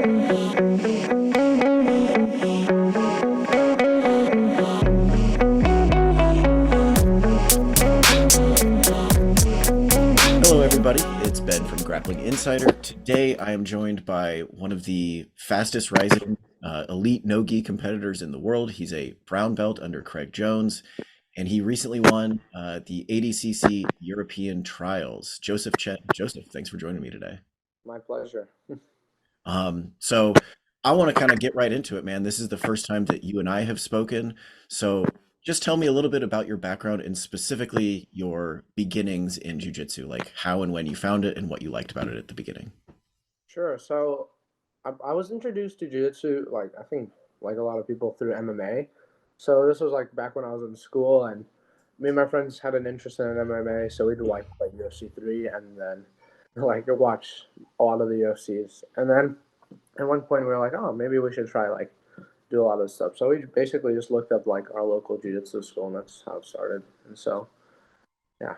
Hello, everybody. It's Ben from Grappling Insider. Today, I am joined by one of the fastest rising elite no-gi competitors in the world. He's a brown belt under Craig Jones, and he recently won the ADCC European Trials. Jozef Chen. Joseph, thanks for joining me today. My pleasure. So I want to kind of get right into it, man. This is the first time that you and I have spoken. So just tell me a little bit about your background and specifically your beginnings in jiu-jitsu, like how and when you found it and what you liked about it at the beginning. Sure. So I was introduced to jiu-jitsu, like I think like a lot of people through MMA. So this was like back when I was in school, and me and my friends had an interest in MMA, so we'd like play UFC 3 and then like watch a lot of the UFCs. And then at one point we were like, oh, maybe we should try like do a lot of this stuff. So we basically just looked up like our local jiu-jitsu school, and that's how it started. And so yeah,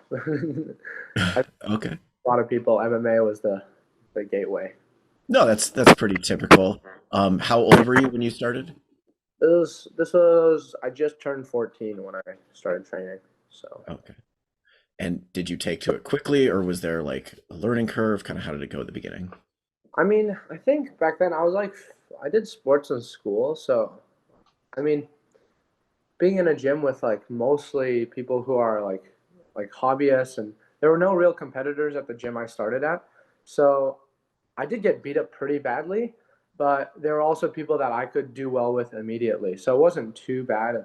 I, Okay. a lot of people MMA was the gateway. No, that's pretty typical. How old were you when you started? This was I just turned 14 when I started training. So Okay. And did you take to it quickly, or was there like a learning curve? Kind of how did it go at the beginning? I mean, I think back then I was like I did sports in school, so I mean, being in a gym with like mostly people who are like hobbyists, and there were no real competitors at the gym I started at. So I did get beat up pretty badly, but there were also people that I could do well with immediately. So it wasn't too bad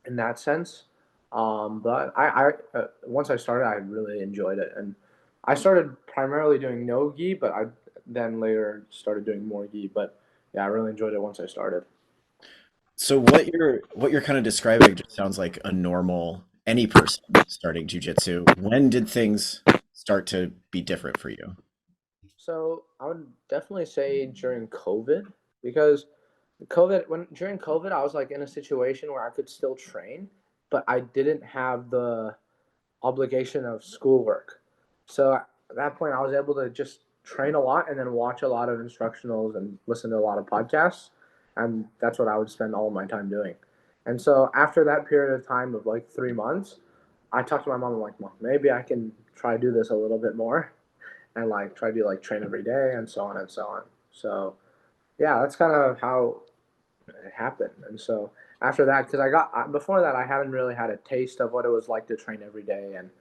in that sense. But I once I started, I really enjoyed it, and I started primarily doing no gi, but I then later started doing more gi. But yeah, I really enjoyed it once I started. So what you're kind of describing just sounds like a normal any person starting jujitsu. When did things start to be different for you? So I would definitely say during COVID, because during COVID I was like in a situation where I could still train, but I didn't have the obligation of schoolwork. So at that point I was able to just train a lot and then watch a lot of instructionals and listen to a lot of podcasts, and that's what I would spend all of my time doing. And so after that period of time of like 3 months, I talked to my mom. I'm like, Mom, maybe I can try to do this a little bit more and like try to like train every day and so on and so on. So yeah, that's kind of how it happened. And so after that, because I got before that, I hadn't really had a taste of what it was like to train every day and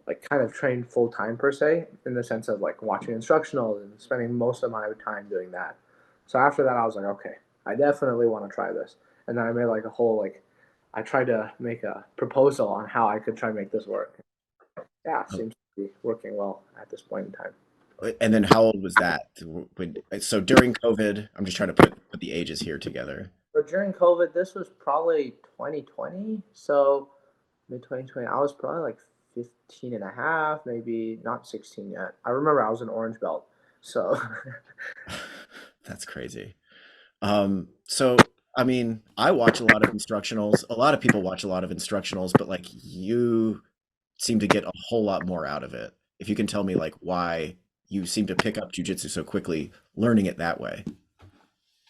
like kind of train full time per se, in the sense of like watching instructionals and spending most of my time doing that. So after that, I was like, okay, I definitely want to try this. And then I made like a whole like I tried to make a proposal on how I could try to make this work. Yeah, it Oh, seems to be working well at this point in time. and then how old was that? So during COVID, I'm just trying to put the ages here together. But during COVID, this was probably 2020. So mid 2020, I was probably like 15 and a half, maybe not 16 yet. I remember I was an orange belt. So That's crazy. So I mean, I watch a lot of instructionals. A lot of people watch a lot of instructionals, but like you seem to get a whole lot more out of it. If you can tell me like why you seem to pick up jujitsu so quickly, learning it that way.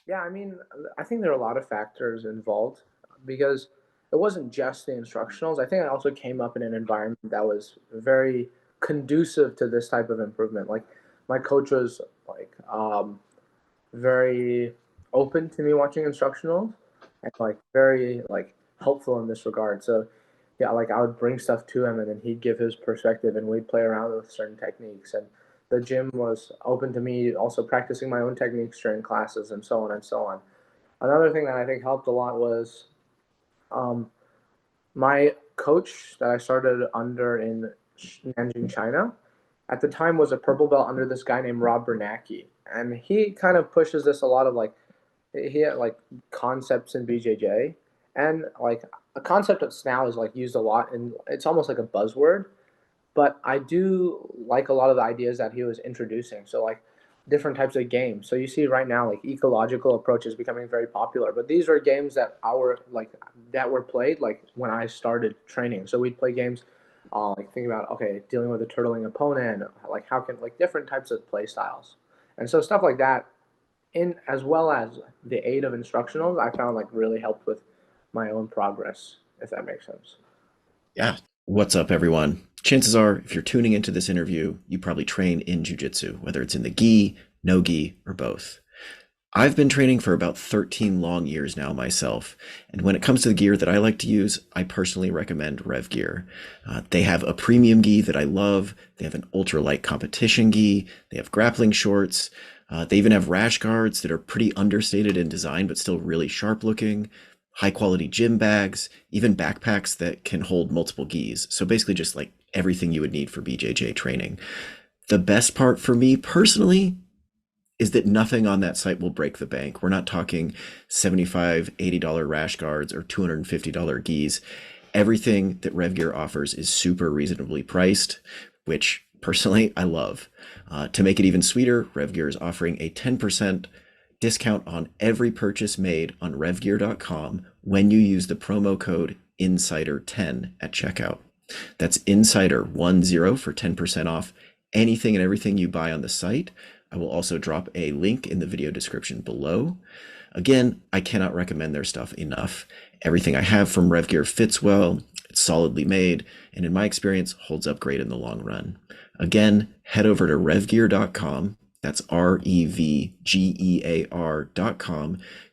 yeah, I mean, I think there are a lot of factors involved because it wasn't just the instructionals. I think I also came up in an environment that was very conducive to this type of improvement. Like my coach was like very open to me watching instructionals and like very like helpful in this regard. So yeah, like I would bring stuff to him and then he'd give his perspective and we'd play around with certain techniques, and the gym was open to me also practicing my own techniques during classes and so on and so on. Another thing that I think helped a lot was um, my coach that I started under in Nanjing, China, at the time was a purple belt under this guy named Rob Bernacki, and he kind of pushes this a lot of like he had like concepts in BJJ, and like a concept that's now is like used a lot and it's almost like a buzzword, but I do like a lot of the ideas that he was introducing. So like different types of games. So you see right now like ecological approaches becoming very popular, but these are games that our like that were played like when I started training. So we'd play games like thinking about okay, dealing with a turtling opponent, like how can like different types of play styles. And so stuff like that in as well as the aid of instructionals, I found like really helped with my own progress, if that makes sense. Yeah. What's up, everyone? Chances are, if you're tuning into this interview, you probably train in jiu-jitsu, whether it's in the gi, no gi, or both. I've been training for about 13 long years now myself, and when it comes to the gear that I like to use, I personally recommend Rev Gear. They have a premium gi that I love. They have an ultralight competition gi. They have grappling shorts. They even have rash guards that are pretty understated in design, but still really sharp looking. High quality gym bags, even backpacks that can hold multiple gis. So basically just like everything you would need for BJJ training. The best part for me personally is that nothing on that site will break the bank. We're not talking $75, $80 rash guards or $250 gis. Everything that RevGear offers is super reasonably priced, which personally I love. To make it even sweeter, RevGear is offering a 10% discount on every purchase made on revgear.com when you use the promo code INSIDER10 at checkout. That's INSIDER10 for 10% off anything and everything you buy on the site. I will also drop a link in the video description below. Again, I cannot recommend their stuff enough. Everything I have from RevGear fits well, it's solidly made, and in my experience, holds up great in the long run. Again, head over to revgear.com. That's REVGEAR.com.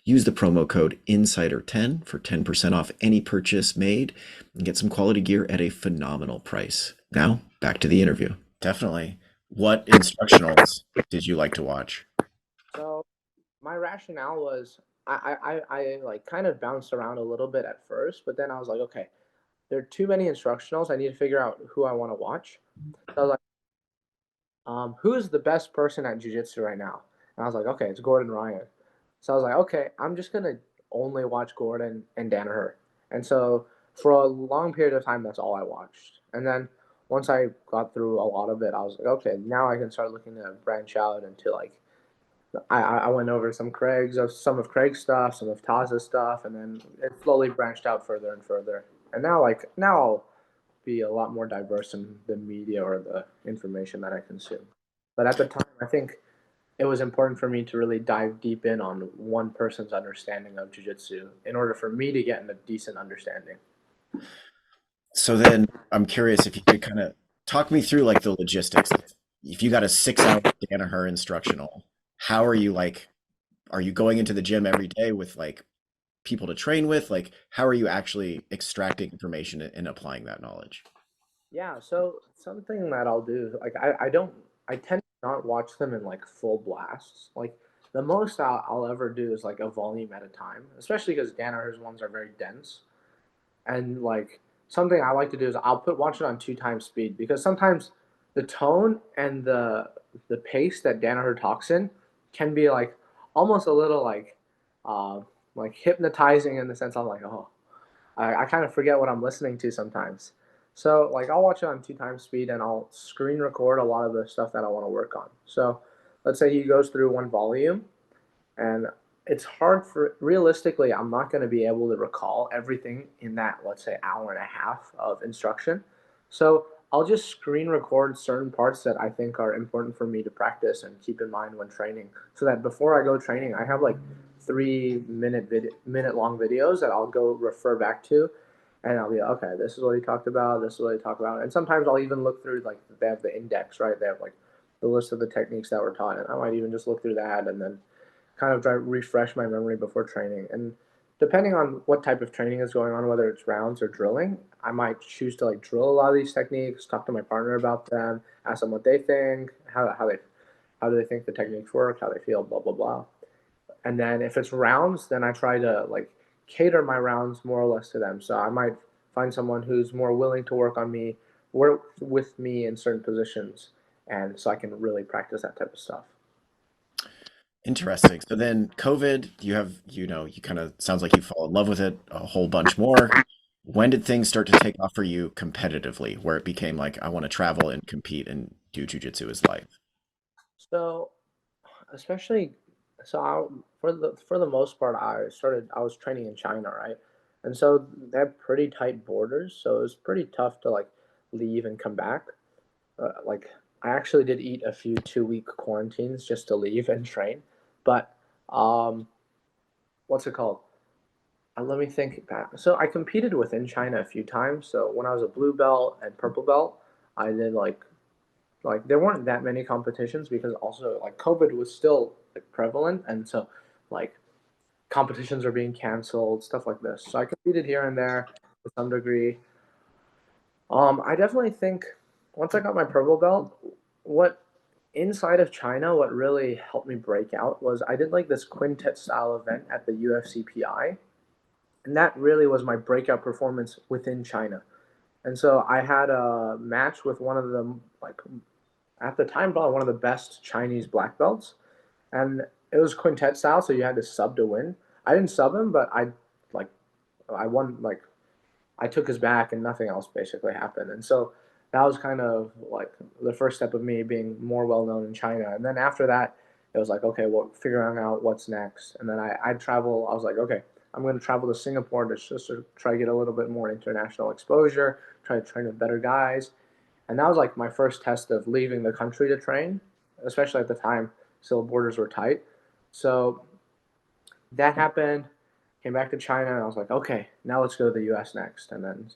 Use the promo code INSIDER10 for 10% off any purchase made and get some quality gear at a phenomenal price. Now, back to the interview. Definitely. What instructionals did you like to watch? So my rationale was I like kind of bounced around a little bit at first, but then I was like, okay, there are too many instructionals. I need to figure out who I want to watch. So I was like, who's the best person at jiu-jitsu right now? And I was like, okay, it's Gordon Ryan. So I was like, okay, I'm just gonna only watch Gordon and Danaher. And so for a long period of time, that's all I watched. And then once I got through a lot of it, I was like, okay, now I can start looking to branch out into like I went over some of Craig's stuff, some of Taz's stuff, and then it slowly branched out further and further. And now I'll be a lot more diverse in the media or the information that I consume. But at the time, I think it was important for me to really dive deep in on one person's understanding of jiu-jitsu in order for me to get a decent understanding. So then I'm curious if you could kind of talk me through like the logistics. If you got a 6 hour Danaher instructional, how are you like, are you going into the gym every day with like people to train with? Like, how are you actually extracting information and applying that knowledge? Yeah, so something that I'll do, like I tend to not watch them in like full blasts. Like the most I'll ever do is like a volume at a time, especially because Danaher's ones are very dense. And like something I like to do is I'll put watch it on 2 times speed because sometimes the tone and the pace that Danaher talks in can be like almost a little uh like hypnotizing in the sense I'm like, oh, I kind of forget what I'm listening to sometimes. So like I'll watch it on 2 times speed and I'll screen record a lot of the stuff that I want to work on. So let's say he goes through one volume and it's hard for realistically I'm not going to be able to recall everything in that, let's say, hour and a half of instruction. So I'll just screen record certain parts that I think are important for me to practice and keep in mind when training so that before I go training I have like 3 minute long videos that I'll go refer back to and I'll be okay, this is what he talked about, this is what he talked about. And sometimes I'll even look through like they have the index, right? They have like the list of the techniques that were taught and I might even just look through that and then kind of try to refresh my memory before training. And depending on what type of training is going on, whether it's rounds or drilling, I might choose to like drill a lot of these techniques, talk to my partner about them, ask them what they think, how do they think the techniques work, how they feel, blah blah blah. And then if it's rounds, then I try to like cater my rounds more or less to them. So I might find someone who's more willing to work with me in certain positions, and so I can really practice that type of stuff. Interesting. So then COVID, you have, you kind of sounds like you fall in love with it a whole bunch more. When did things start to take off for you competitively, where it became like, I want to travel and compete and do jujitsu as life? So especially for the most part I was training in China, right? And so they have pretty tight borders, so it was pretty tough to like leave and come back. Like I actually did eat a few 2 week quarantines just to leave and train, but Um, what's it called? Let me think back. So I competed within China a few times. So when I was a blue belt and purple belt, I did like there weren't that many competitions because also like COVID was still like prevalent, and so like competitions are being canceled, stuff like this. So I competed here and there to some degree. I definitely think once I got my purple belt, what inside of China, what really helped me break out was I did like this quintet style event at the UFCPI, and that really was my breakout performance within China. And so I had a match with one of the like at the time probably one of the best Chinese black belts, and it was quintet style, so you had to sub to win. I didn't sub him, but like I won like I took his back and nothing else basically happened. And so that was kind of like the first step of me being more well known in China. And then after that, it was like, okay, well, figuring out what's next. And then I'd travel. I was like, okay, I'm going to travel to Singapore to just to try to get a little bit more international exposure, try to train with better guys. And that was like my first test of leaving the country to train, especially at the time, still borders were tight. So that happened, came back to China, and I was like, okay, now let's go to the US next. And then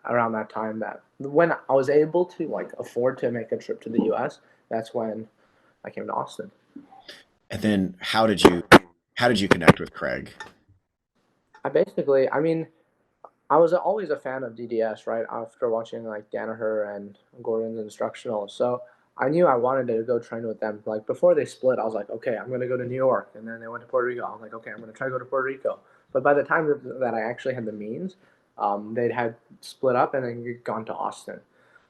around that time, that when I was able to like afford to make a trip to the US, that's when I came to Austin. And then how did you connect with Craig? I mean, I was always a fan of DDS, right? After watching like Danaher and Gordon's instructional. So I knew I wanted to go train with them. Like before they split, I was like, okay, I'm going to go to New York. And then they went to Puerto Rico. I was like, okay, I'm going to try to go to Puerto Rico. But by the time that I actually had the means, they'd had split up and then gone to Austin.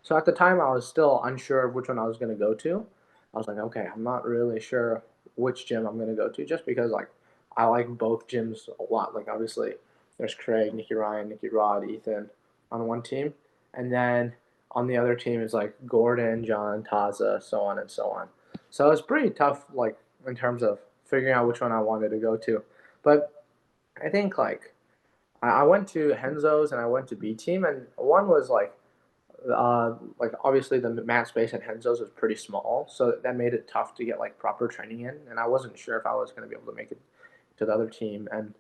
So at the time, I was still unsure of which one I was going to go to. I was like, okay, I'm not really sure which gym I'm going to go to just because like I like both gyms a lot. Like obviously there's Craig, Nicky Ryan, Nicky Rod, Ethan on one team. And then on the other team is like Gordon, John, Taza, so on and so on. So it's pretty tough, like in terms of figuring out which one I wanted to go to. But I think I went to Henzo's and I went to B Team, and one was like obviously the mat space at Henzo's was pretty small, so that made it tough to get like proper training in, and I wasn't sure if I was going to be able to make it to the other team. And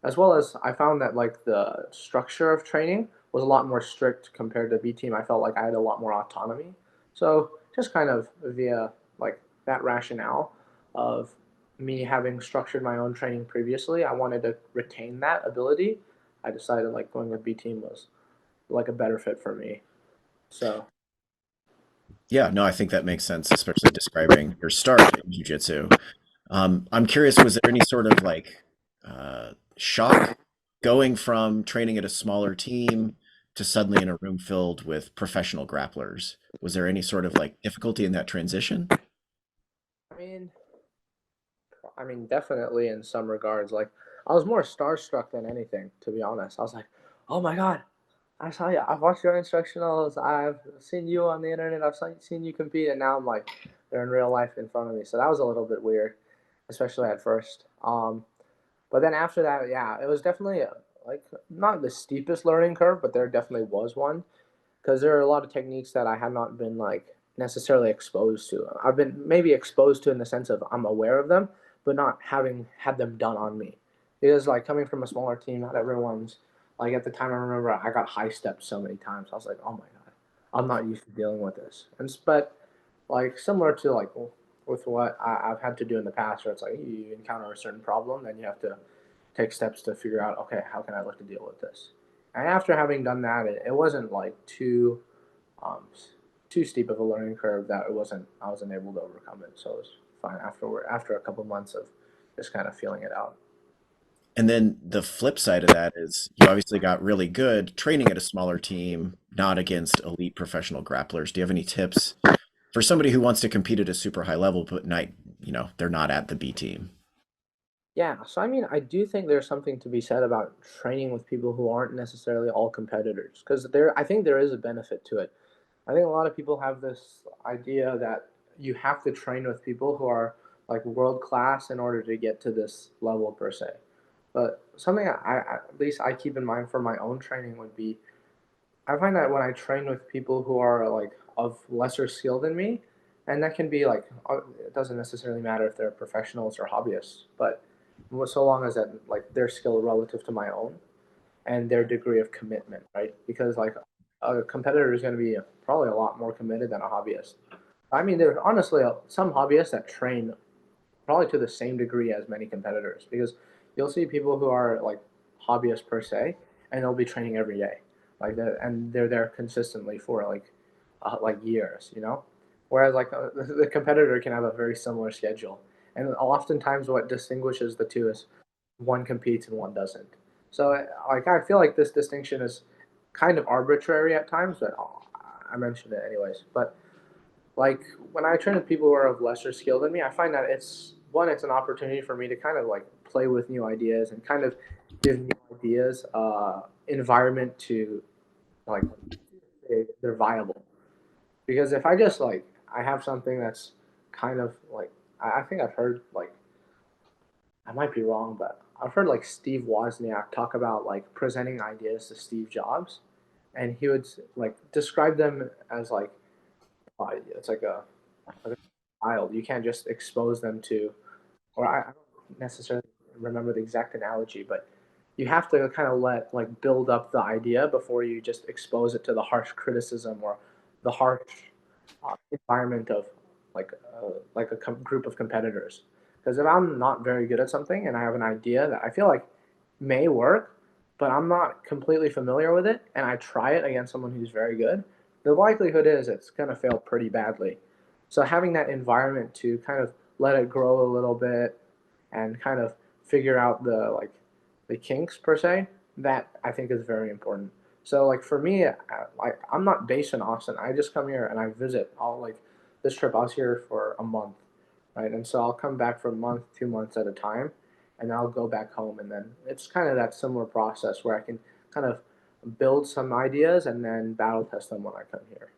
as well as I found that like the structure of training was a lot more strict compared to B team. I felt like I had a lot more autonomy. So just kind of via like that rationale of me having structured my own training previously, I wanted to retain that ability. I decided like going with B team was like a better fit for me. So Yeah, no, I think that makes sense, especially describing your start in jiu-jitsu. I'm curious, was there any sort of like shock going from training at a smaller team to suddenly in a room filled with professional grapplers? Was there any sort of like difficulty in that transition? I mean, I mean, definitely in some regards. Like, I was more starstruck than anything, to be honest. I was like, oh my God, I saw you. I've watched your instructionals. I've seen you on the internet. Seen you compete. And now I'm like, they're in real life in front of me. So that was a little bit weird, especially at first. But then after that, yeah, it was definitely like not the steepest learning curve, but there definitely was one because there are a lot of techniques that I had not been like necessarily exposed to. I've been maybe exposed to in the sense of I'm aware of them, but not having had them done on me. Because like coming from a smaller team, not everyone's like at the time. I remember I got high stepped so many times. I was like, oh my god, I'm not used to dealing with this. And but like similar to like with what I've had to do in the past, where it's like you encounter a certain problem, then you have to take steps to figure out, okay, how can I look to deal with this? And after having done that, it wasn't like um, too steep of a learning curve that I wasn't able to overcome it. So it was fine after a couple months of just kind of feeling it out. And then the flip side of that is you obviously got really good training at a smaller team, not against elite professional grapplers. Do you have any tips for somebody who wants to compete at a super high level, but they're not at the B team? Yeah, so I mean, I do think there's something to be said about training with people who aren't necessarily all competitors, because I think there is a benefit to it. I think a lot of people have this idea that you have to train with people who are like world class in order to get to this level per se. But something at least I keep in mind for my own training would be I find that when I train with people who are like of lesser skill than me, And that can be like, it doesn't necessarily matter if they're professionals or hobbyists, but so long as that like their skill relative to my own and their degree of commitment, right? Because like a competitor is going to be probably a lot more committed than a hobbyist. I mean, there's honestly some hobbyists that train probably to the same degree as many competitors, because you'll see people who are like hobbyists per se, and they'll be training every day, like that, and they're there consistently for like years, you know. Whereas like the competitor can have a very similar schedule, and oftentimes what distinguishes the two is one competes and one doesn't. So like I feel like this distinction is kind of arbitrary at times, but I mentioned it anyways. But like when I train with people who are of lesser skill than me, I find that it's an opportunity for me to kind of like play with new ideas and kind of give new ideas environment to like they're viable. Because if I just like I have something that's kind of like I think I've heard like I might be wrong, but I've heard like Steve Wozniak talk about like presenting ideas to Steve Jobs, and he would like describe them as like it's like a child. You can't just expose them to, or I don't necessarily remember the exact analogy, but you have to kind of let like build up the idea before you just expose it to the harsh criticism or the harsh environment of like a group of competitors. Because if I'm not very good at something and I have an idea that I feel like may work, but I'm not completely familiar with it, and I try it against someone who's very good, the likelihood is it's going to fail pretty badly. So having that environment to kind of let it grow a little bit and kind of figure out the kinks per se, that I think is very important. So like for me, like I'm not based in Austin. I just come here and I visit. I'll like this trip I was here for a month, right? And so I'll come back for a month, 2 months at a time, and I'll go back home. And then it's kind of that similar process where I can kind of build some ideas and then battle test them when I come here.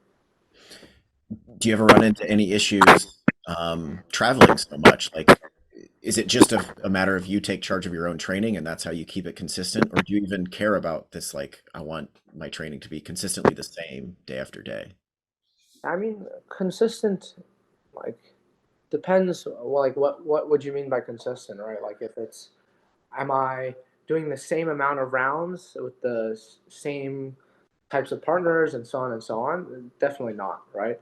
Do you ever run into any issues traveling so much? Like, is it just a matter of you take charge of your own training and that's how you keep it consistent? Or do you even care about this? Like, I want my training to be consistently the same day after day. I mean, consistent, like depends. Well, like what would you mean by consistent, right? Like if it's am I doing the same amount of rounds with the same types of partners and so on and so on? Definitely not, right?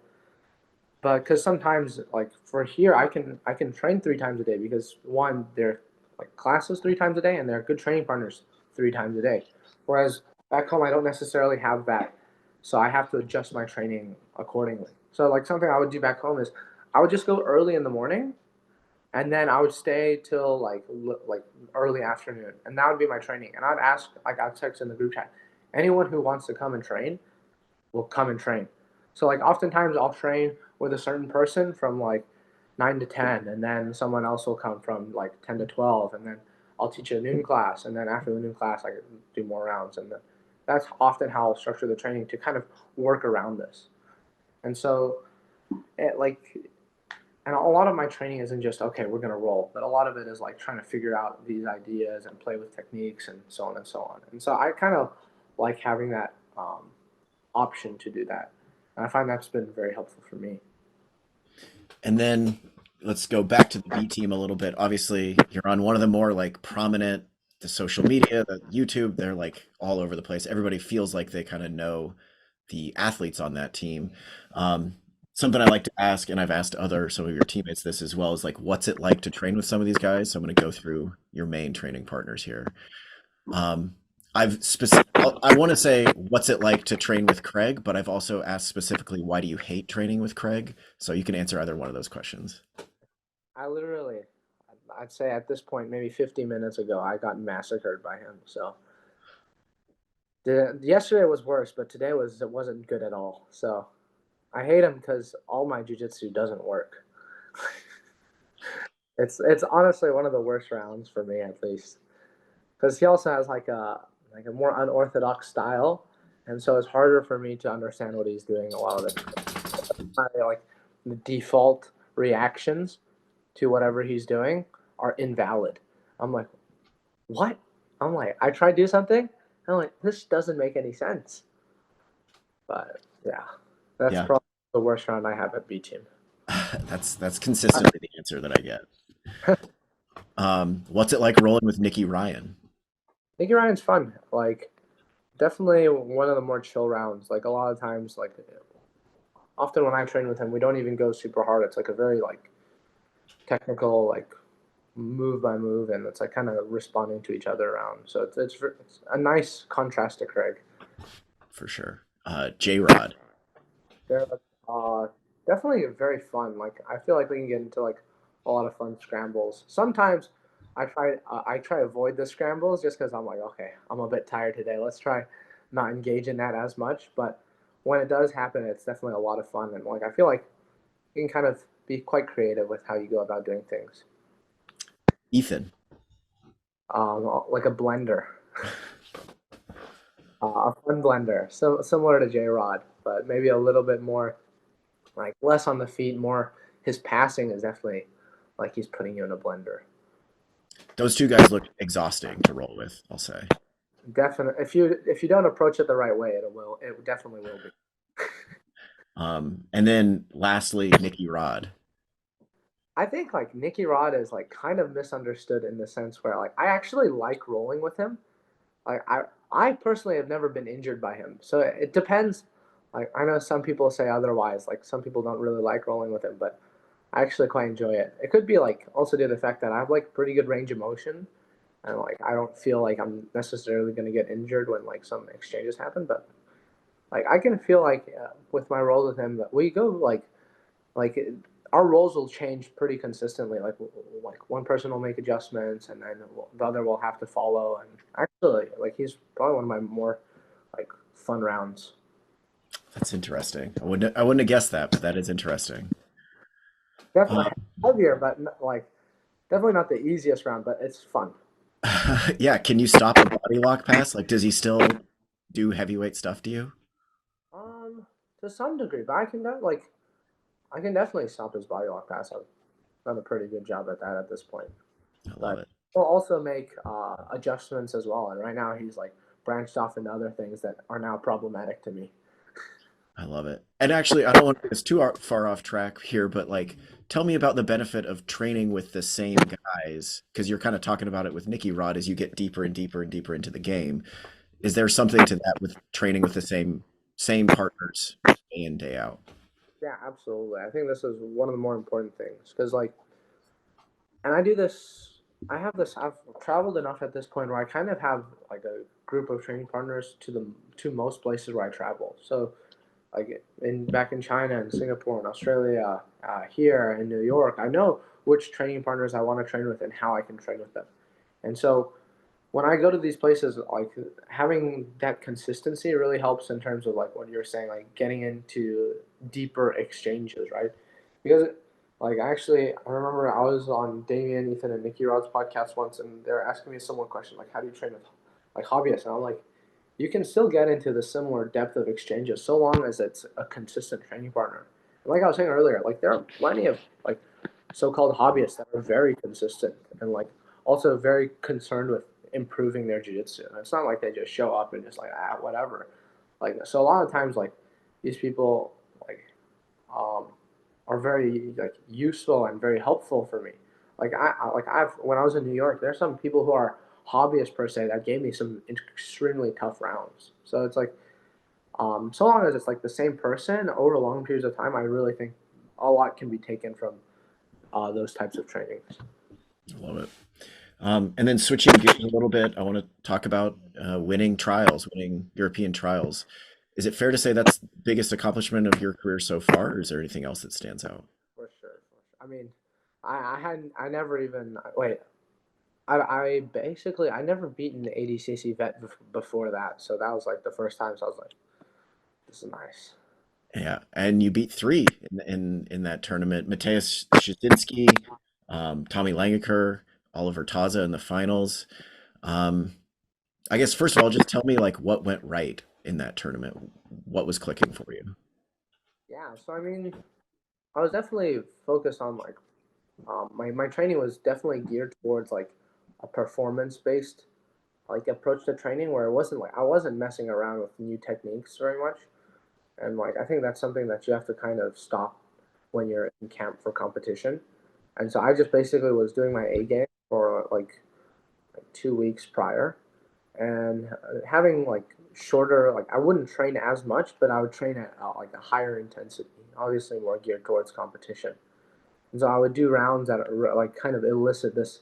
But because sometimes like for here I can train 3 times a day because one they're like classes 3 times a day and they're good training partners 3 times a day, whereas back home I don't necessarily have that, so I have to adjust my training accordingly. So like something I would do back home is I would just go early in the morning and then I would stay till like early afternoon, and that would be my training. And I'd ask like I'd text in the group chat, anyone who wants to come and train will come and train. So like oftentimes I'll train with a certain person from like 9 to 10, and then someone else will come from like 10 to 12, and then I'll teach a noon class, and then after the noon class I can do more rounds, and then that's often how I'll structure the training to kind of work around this. And so it like and a lot of my training isn't just okay we're going to roll, but a lot of it is like trying to figure out these ideas and play with techniques and so on and so on. And so I kind of like having that option to do that. And I find that's been very helpful for me. And then let's go back to the B team a little bit. Obviously, you're on one of the more like prominent, the social media, the YouTube, they're like all over the place. Everybody feels like they kind of know the athletes on that team. Something I like to ask, and I've asked some of your teammates this as well, is like, what's it like to train with some of these guys? So I'm going to go through your main training partners here. Um, I want to say, what's it like to train with Craig? But I've also asked specifically, why do you hate training with Craig? So you can answer either one of those questions. I literally, I'd say at this point, maybe 50 minutes ago, I got massacred by him. So yesterday was worse, but today it wasn't good at all. So I hate him because all my jujitsu doesn't work. It's honestly one of the worst rounds for me, at least, because he also has like a more unorthodox style, and so it's harder for me to understand what he's doing a lot of the time. Like the default reactions to whatever he's doing are invalid. I'm like, what? I'm like, I try to do something. I'm like, this doesn't make any sense. But yeah, that's Yeah. probably the worst round I have at B team. That's consistently the answer that I get. What's it like rolling with Nicky Ryan? Nicky Ryan's fun. Like, definitely one of the more chill rounds. Like, a lot of times, like, often when I train with him, we don't even go super hard. It's like a very, like, technical, like, move by move, and it's like kind of responding to each other around. So it's a nice contrast to Craig. For sure. J-Rod. They're definitely very fun. Like, I feel like we can get into like a lot of fun scrambles. Sometimes I try to avoid the scrambles just because I'm like, okay, I'm a bit tired today. Let's try not engage in that as much. But when it does happen, it's definitely a lot of fun, and like I feel like you can kind of be quite creative with how you go about doing things. Ethan. Like a blender, a fun blender, so similar to J Rod, but maybe a little bit more like less on the feet, more his passing is definitely like he's putting you in a blender. Those two guys look exhausting to roll with, I'll say. Definitely, if you don't approach it the right way, it definitely will be. And then lastly, Nicky Rod. I think like Nicky Rod is like kind of misunderstood in the sense where like I actually like rolling with him. Like I personally have never been injured by him, so it depends. Like I know some people say otherwise. Like some people don't really like rolling with him, but I actually quite enjoy it. It could be like also due to the fact that I have like pretty good range of motion, and like I don't feel like I'm necessarily going to get injured when like some exchanges happen. But like I can feel like with my roles with him that we go like our roles will change pretty consistently. Like one person will make adjustments, and then the other will have to follow. And actually, like he's probably one of my more like fun rounds. That's interesting. I wouldn't have guessed that, but that is interesting. Definitely Um, heavier, but like definitely not the easiest round, but it's fun. yeah, can you stop a body lock pass? Like, does he still do heavyweight stuff to you? Um, to some degree, but I can definitely stop his body lock pass. I've done a pretty good job at that at this point. I love But it. he'll also make adjustments as well. And right now he's like branched off into other things that are now problematic to me. I love it. And actually, I don't want to get us too far off track here, but like, tell me about the benefit of training with the same guys, because you're kind of talking about it with Nicky Rod as you get deeper and deeper and deeper into the game. Is there something to that with training with the same partners day in, day out? Yeah, absolutely. I think this is one of the more important things because like, and I do this. I have this. I've traveled enough at this point where I kind of have like a group of training partners to most places where I travel. So like in back in China and Singapore and Australia, here in New York, I know which training partners I want to train with and how I can train with them. And so when I go to these places, like having that consistency really helps in terms of like what you're saying, like getting into deeper exchanges, right? Because like actually, I remember I was on Damien, Ethan, and Nicky Rod's podcast once, and they were asking me a similar question, like how do you train with like hobbyists? And I'm like, you can still get into the similar depth of exchanges so long as it's a consistent training partner. And like I was saying earlier, like there are plenty of like so-called hobbyists that are very consistent and like also very concerned with improving their jiu-jitsu. And it's not like they just show up and just like whatever. Like so a lot of times like these people like um are very like useful and very helpful for me. Like I've when I was in New York, there's some people who are hobbyists per se that gave me some extremely tough rounds. So it's like so long as it's like the same person over long periods of time, I really think a lot can be taken from those types of trainings. I love it. And then switching gears a little bit, I want to talk about winning trials, winning European trials. Is it fair to say that's the biggest accomplishment of your career so far, or is there anything else that stands out? For sure. I mean, I never even wait. I basically I never beaten the ADCC vet before that, so that was like the first time. So I was like, this is nice. Yeah, and you beat three in that tournament: Mateusz Szczecinski, Tommy Langaker, Oliver Taza in the finals. Um, I guess first of all, just tell me like what went right in that tournament. What was clicking for you? Yeah. So I mean, I was definitely focused on like my training was definitely geared towards like a performance based like approach to training where it wasn't like I wasn't messing around with new techniques very much. And like I think that's something that you have to kind of stop when you're in camp for competition. And so I just basically was doing my A game for like 2 weeks prior, and having like shorter, like I wouldn't train as much, but I would train at like a higher intensity, obviously more geared towards competition. And so I would do rounds that like kind of elicit this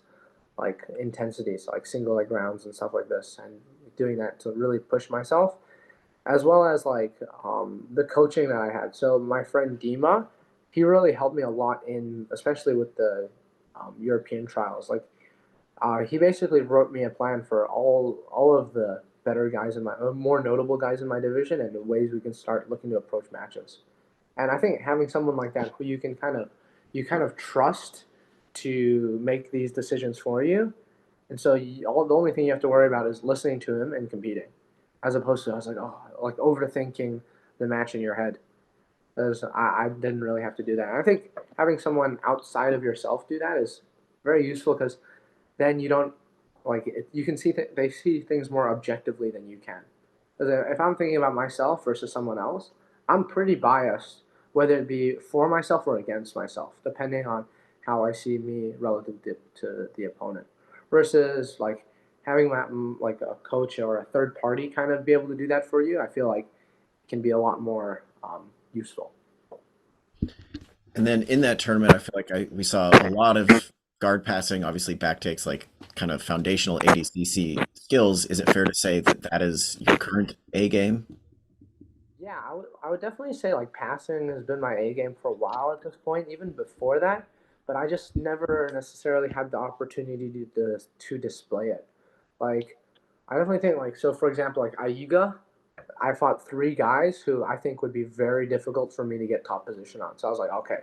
like intensity, so like single leg rounds and stuff like this, and doing that to really push myself, as well as like the coaching that I had. So my friend Dima, he really helped me a lot in, especially with the European trials. Like he basically wrote me a plan for all of the better guys in my more notable guys in my division and the ways we can start looking to approach matches. And I think having someone like that who you kind of trust to make these decisions for you, and so the only thing you have to worry about is listening to him and competing, as opposed to I was like, oh, like overthinking the match in your head. Because I didn't really have to do that. And I think having someone outside of yourself do that is very useful, because then you don't like you can see they see things more objectively than you can. Because if I'm thinking about myself versus someone else, I'm pretty biased, whether it be for myself or against myself, depending on how I see me relative to the opponent. Versus like having that like a coach or a third party kind of be able to do that for you, I feel like can be a lot more useful. And then in that tournament, I feel like we saw a lot of guard passing, obviously back takes, like kind of foundational ADCC skills. Is it fair to say that that is your current A game? Yeah, I would definitely say like passing has been my A game for a while at this point, even before that. But I just never necessarily had the opportunity to display it. Like, I definitely think like so. For example, like Aiga, I fought three guys who I think would be very difficult for me to get top position on. So I was like, okay,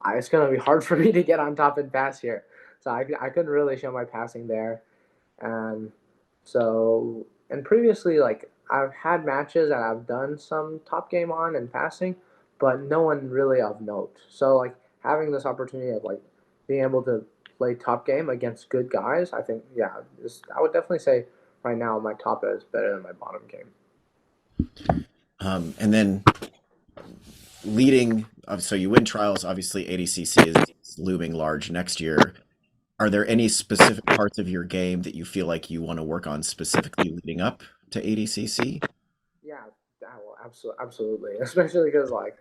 it's gonna be hard for me to get on top and pass here. So I couldn't really show my passing there. And so, and previously, like I've had matches that I've done some top game on and passing, but no one really of note. So, like having this opportunity of like being able to play top game against good guys, I think, yeah, I would definitely say right now my top is better than my bottom game. And then leading, so you win trials. Obviously, ADCC is looming large next year. Are there any specific parts of your game that you feel like you want to work on specifically leading up to ADCC? Yeah, that will absolutely, especially because like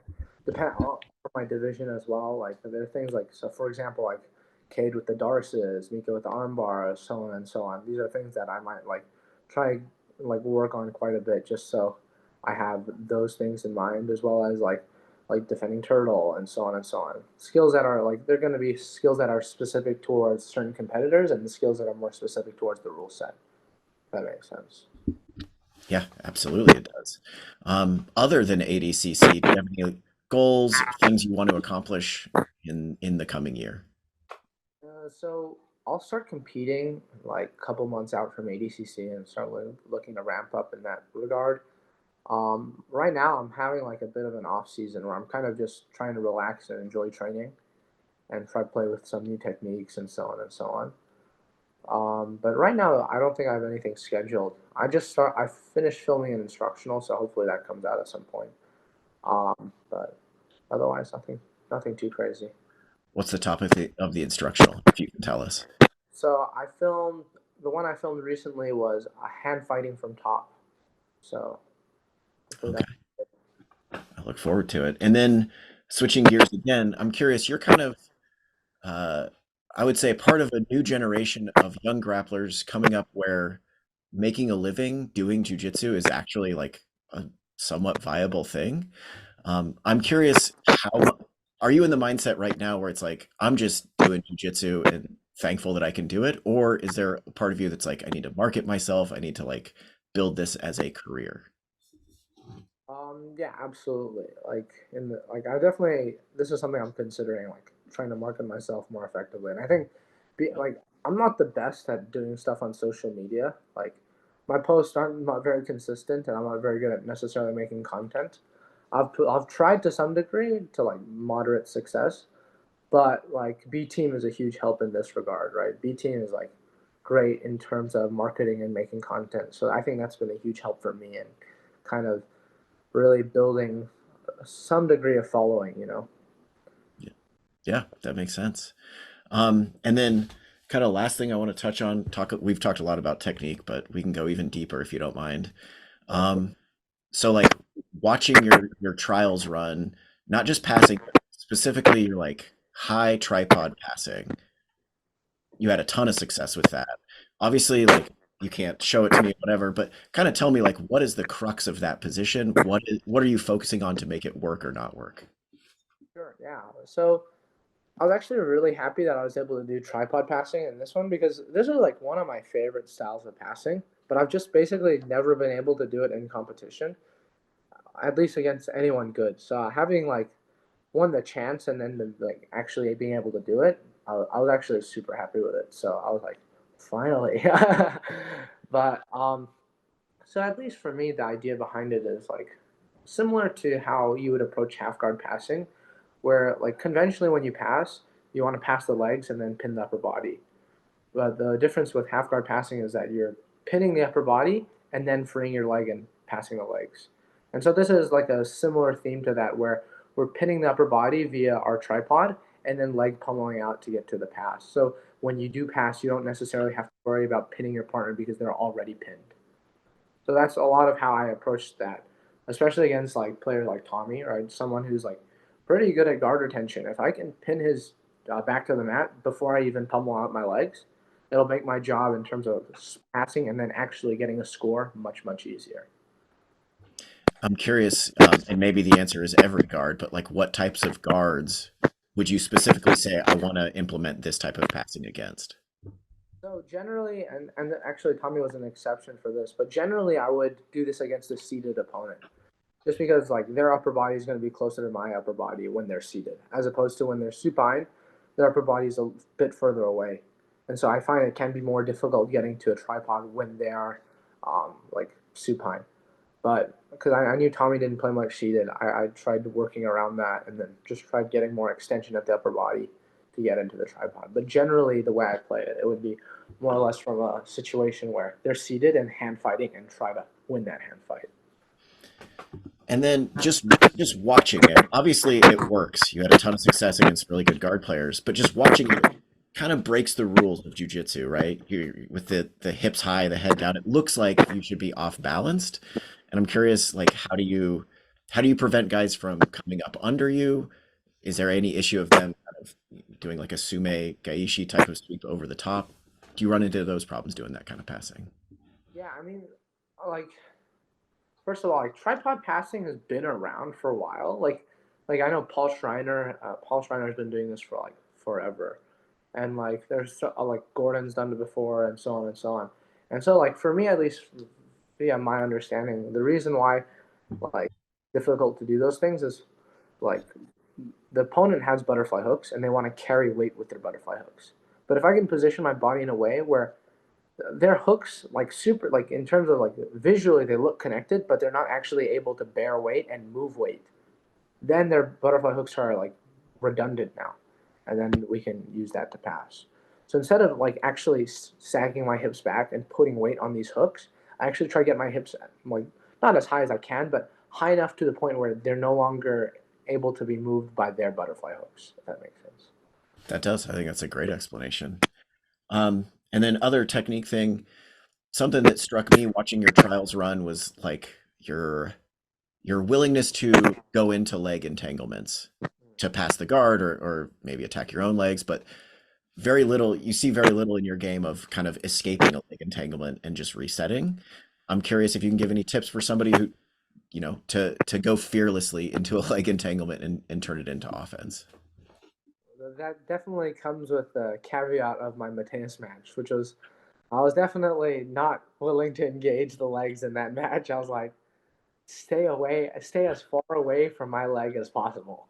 depend on my division as well. Like there are things like, so for example, like Cade with the Darces, Mika with the arm bars, so on and so on. These are things that I might like try like work on quite a bit, just so I have those things in mind, as well as like defending turtle and so on and so on. Skills that are like they're going to be skills that are specific towards certain competitors, and the skills that are more specific towards the rule set. If that makes sense. Yeah, absolutely it does. Other than ADCC, do you have any goals, things you want to accomplish in the coming year? So I'll start competing like a couple months out from ADCC and start looking to ramp up in that regard. Right now, I'm having like a bit of an off season where I'm kind of just trying to relax and enjoy training and try to play with some new techniques and so on and so on. But right now, I don't think I have anything scheduled. I finished filming an instructional, so hopefully that comes out at some point. But otherwise, nothing too crazy. What's the topic of the instructional, if you can tell us? So the one I filmed recently was a hand fighting from top. So hopefully that. Okay, I look forward to it. And then switching gears again, I'm curious, you're kind of, uh, I would say, part of a new generation of young grapplers coming up where making a living doing jujitsu is actually like a somewhat viable thing. I'm curious, are you in the mindset right now where it's like, I'm just doing jujitsu and thankful that I can do it? Or is there a part of you that's like, I need to market myself, I need to like build this as a career? Yeah, absolutely. Like I definitely this is something I'm considering, like trying to market myself more effectively. And I think I'm not the best at doing stuff on social media. Like my posts aren't not very consistent, and I'm not very good at necessarily making content. I've tried to some degree to like moderate success, but like B Team is a huge help in this regard, right? B Team is like great in terms of marketing and making content. So I think that's been a huge help for me, and kind of really building some degree of following. Yeah, that makes sense. And then kind of last thing I want to touch on, we've talked a lot about technique, but we can go even deeper if you don't mind. Yeah, sure. Um, so like watching your trials run, not just passing, but specifically your like high tripod passing. You had a ton of success with that. Obviously, like you can't show it to me, whatever, but kind of tell me like what is the crux of that position? What are you focusing on to make it work or not work? Sure. Yeah. So I was actually really happy that I was able to do tripod passing in this one because this is like one of my favorite styles of passing, but I've just basically never been able to do it in competition, at least against anyone good. So having like won the chance and then like actually being able to do it, I was actually super happy with it. So I was like, finally. But so at least for me, the idea behind it is like similar to how you would approach half guard passing, where like conventionally when you pass, you want to pass the legs and then pin the upper body. But the difference with half guard passing is that you're pinning the upper body and then freeing your leg and passing the legs. And so this is like a similar theme to that where we're pinning the upper body via our tripod and then leg pummeling out to get to the pass. So when you do pass, you don't necessarily have to worry about pinning your partner because they're already pinned. So that's a lot of how I approached that, especially against like players like Tommy, right? Someone who's like pretty good at guard retention. If I can pin his back to the mat before I even pummel out my legs, it'll make my job in terms of passing and then actually getting a score much, much easier. I'm curious, and maybe the answer is every guard, but like what types of guards would you specifically say I want to implement this type of passing against? So generally, and actually Tommy was an exception for this, but generally I would do this against a seated opponent. Just because like their upper body is going to be closer to my upper body when they're seated, as opposed to when they're supine, their upper body is a bit further away, and so I find it can be more difficult getting to a tripod when they are like supine. But because I knew Tommy didn't play much seated, I tried working around that and then just tried getting more extension at the upper body to get into the tripod. But generally, the way I play it, it would be more or less from a situation where they're seated and hand fighting and try to win that hand fight. And then just watching it, obviously it works. You had a ton of success against really good guard players, but just watching it kind of breaks the rules of jujitsu, right? You with the hips high, the head down. It looks like you should be off balanced. And I'm curious, like how do you prevent guys from coming up under you? Is there any issue of them kind of doing like a sume gaishi type of sweep over the top? Do you run into those problems doing that kind of passing? Yeah, I mean, like first of all, like tripod passing has been around for a while. Like I know Paul Schreiner. Paul Schreiner has been doing this for like forever, and like there's like Gordon's done it before, and so on and so on. And so like for me at least, via my understanding, the reason why like difficult to do those things is like the opponent has butterfly hooks and they want to carry weight with their butterfly hooks. But if I can position my body in a way where their hooks like super like in terms of like visually they look connected but they're not actually able to bear weight and move weight, then their butterfly hooks are like redundant now, and then we can use that to pass. So instead of like actually sagging my hips back and putting weight on these hooks, I actually try to get my hips like not as high as I can but high enough to the point where they're no longer able to be moved by their butterfly hooks, if that makes sense. That does. I think that's a great explanation. And then other technique thing, something that struck me watching your trials run was like your willingness to go into leg entanglements to pass the guard or maybe attack your own legs, but very little, you see very little in your game of kind of escaping a leg entanglement and just resetting. I'm curious if you can give any tips for somebody who, to go fearlessly into a leg entanglement and turn it into offense. That definitely comes with the caveat of my Mateusz match, which was I was definitely not willing to engage the legs in that match. I was like, stay away, stay as far away from my leg as possible.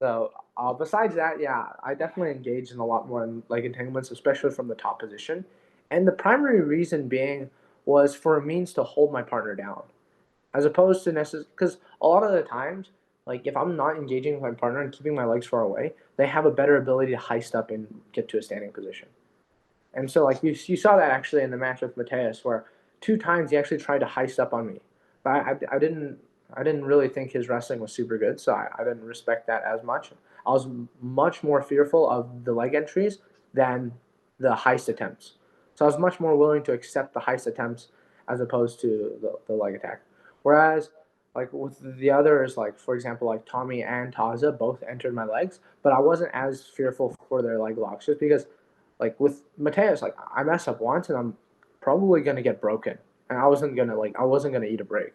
So, besides that, yeah, I definitely engaged in a lot more in leg entanglements, especially from the top position. And the primary reason being was for a means to hold my partner down, as opposed to necessarily because a lot of the times, like if I'm not engaging with my partner and keeping my legs far away, they have a better ability to heist up and get to a standing position. And so, like you saw that actually in the match with Mateusz, where two times he actually tried to heist up on me, but I didn't really think his wrestling was super good, so I didn't respect that as much. I was much more fearful of the leg entries than the heist attempts. So I was much more willing to accept the heist attempts as opposed to the leg attack. Whereas like with the others, like for example, like Tommy and Taza both entered my legs, but I wasn't as fearful for their leg locks just because like with Mateusz, like I mess up once and I'm probably gonna get broken. And I wasn't gonna eat a break.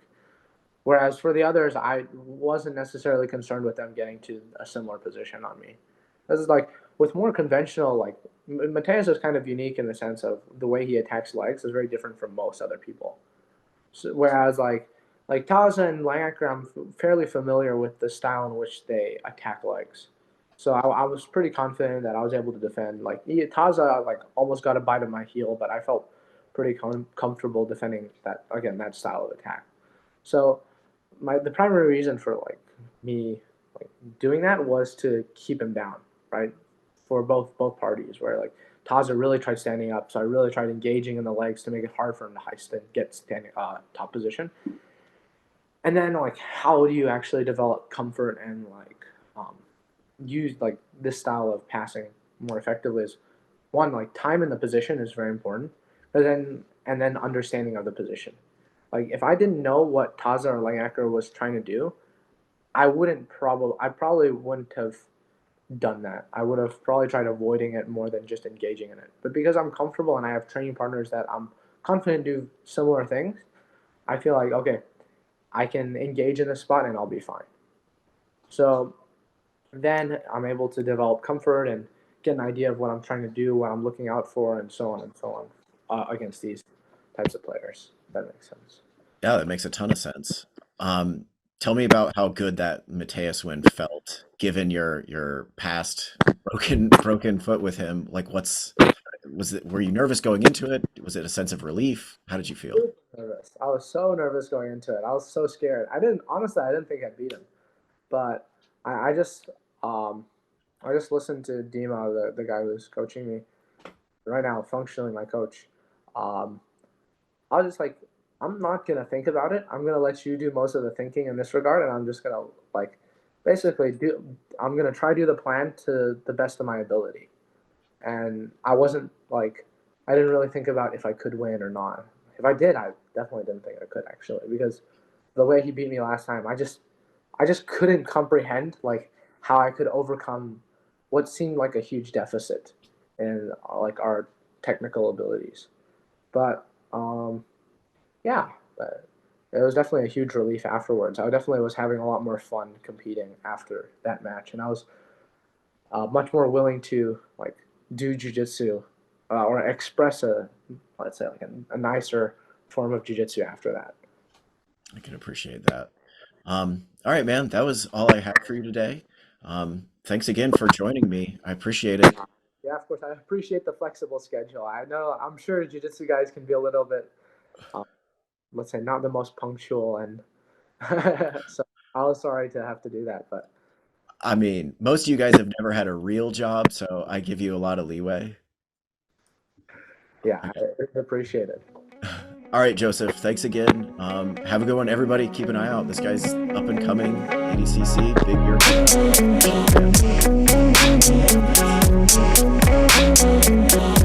Whereas for the others, I wasn't necessarily concerned with them getting to a similar position on me. This is like with more conventional, like Mateusz is kind of unique in the sense of the way he attacks legs is very different from most other people. So, whereas like Taza and Langacker, I'm fairly familiar with the style in which they attack legs. So I was pretty confident that I was able to defend. Like Taza, like almost got a bite of my heel, but I felt pretty comfortable defending that style of attack. So the primary reason for like me like doing that was to keep him down, right? For both parties, where like Taza really tried standing up, so I really tried engaging in the legs to make it hard for him to heist and get standing top position. And then like how do you actually develop comfort and like use like this style of passing more effectively is one, like time in the position is very important, but then understanding of the position. Like if I didn't know what Taza or Langacker was trying to do, I probably wouldn't have done that. I would have probably tried avoiding it more than just engaging in it. But because I'm comfortable and I have training partners that I'm confident do similar things, I feel like okay, I can engage in this spot and I'll be fine. So then I'm able to develop comfort and get an idea of what I'm trying to do, what I'm looking out for, and so on against these types of players. If that makes sense. Yeah, that makes a ton of sense. Tell me about how good that Mateusz win felt, given your past broken foot with him. Like, were you nervous going into it? Was it a sense of relief? How did you feel? Nervous. I was so nervous going into it. I was so scared. I didn't think I'd beat him, but I just listened to Dima, the guy who's coaching me right now, functionally my coach. I was just like, I'm not gonna think about it. I'm gonna let you do most of the thinking in this regard, and I'm just gonna like basically I'm gonna try to do the plan to the best of my ability. And I didn't really think about if I could win or not. If I did, I definitely didn't think I could actually, because the way he beat me last time, I just couldn't comprehend like how I could overcome what seemed like a huge deficit in like our technical abilities. But yeah, it was definitely a huge relief afterwards. I definitely was having a lot more fun competing after that match, and I was much more willing to like do jiu-jitsu or express let's say like a nicer form of jiu-jitsu after that. I can appreciate that. All right, man, that was all I had for you today. Thanks again for joining me. I appreciate it. Yeah, of course. I appreciate the flexible schedule. I'm sure jiu-jitsu guys can be a little bit, let's say, not the most punctual, and so I was sorry to have to do that. But I mean, most of you guys have never had a real job, so I give you a lot of leeway. yeah, I appreciate it. All right, Joseph, thanks again. Have a good one, everybody. Keep an eye out. This guy's up and coming, ADCC, big year.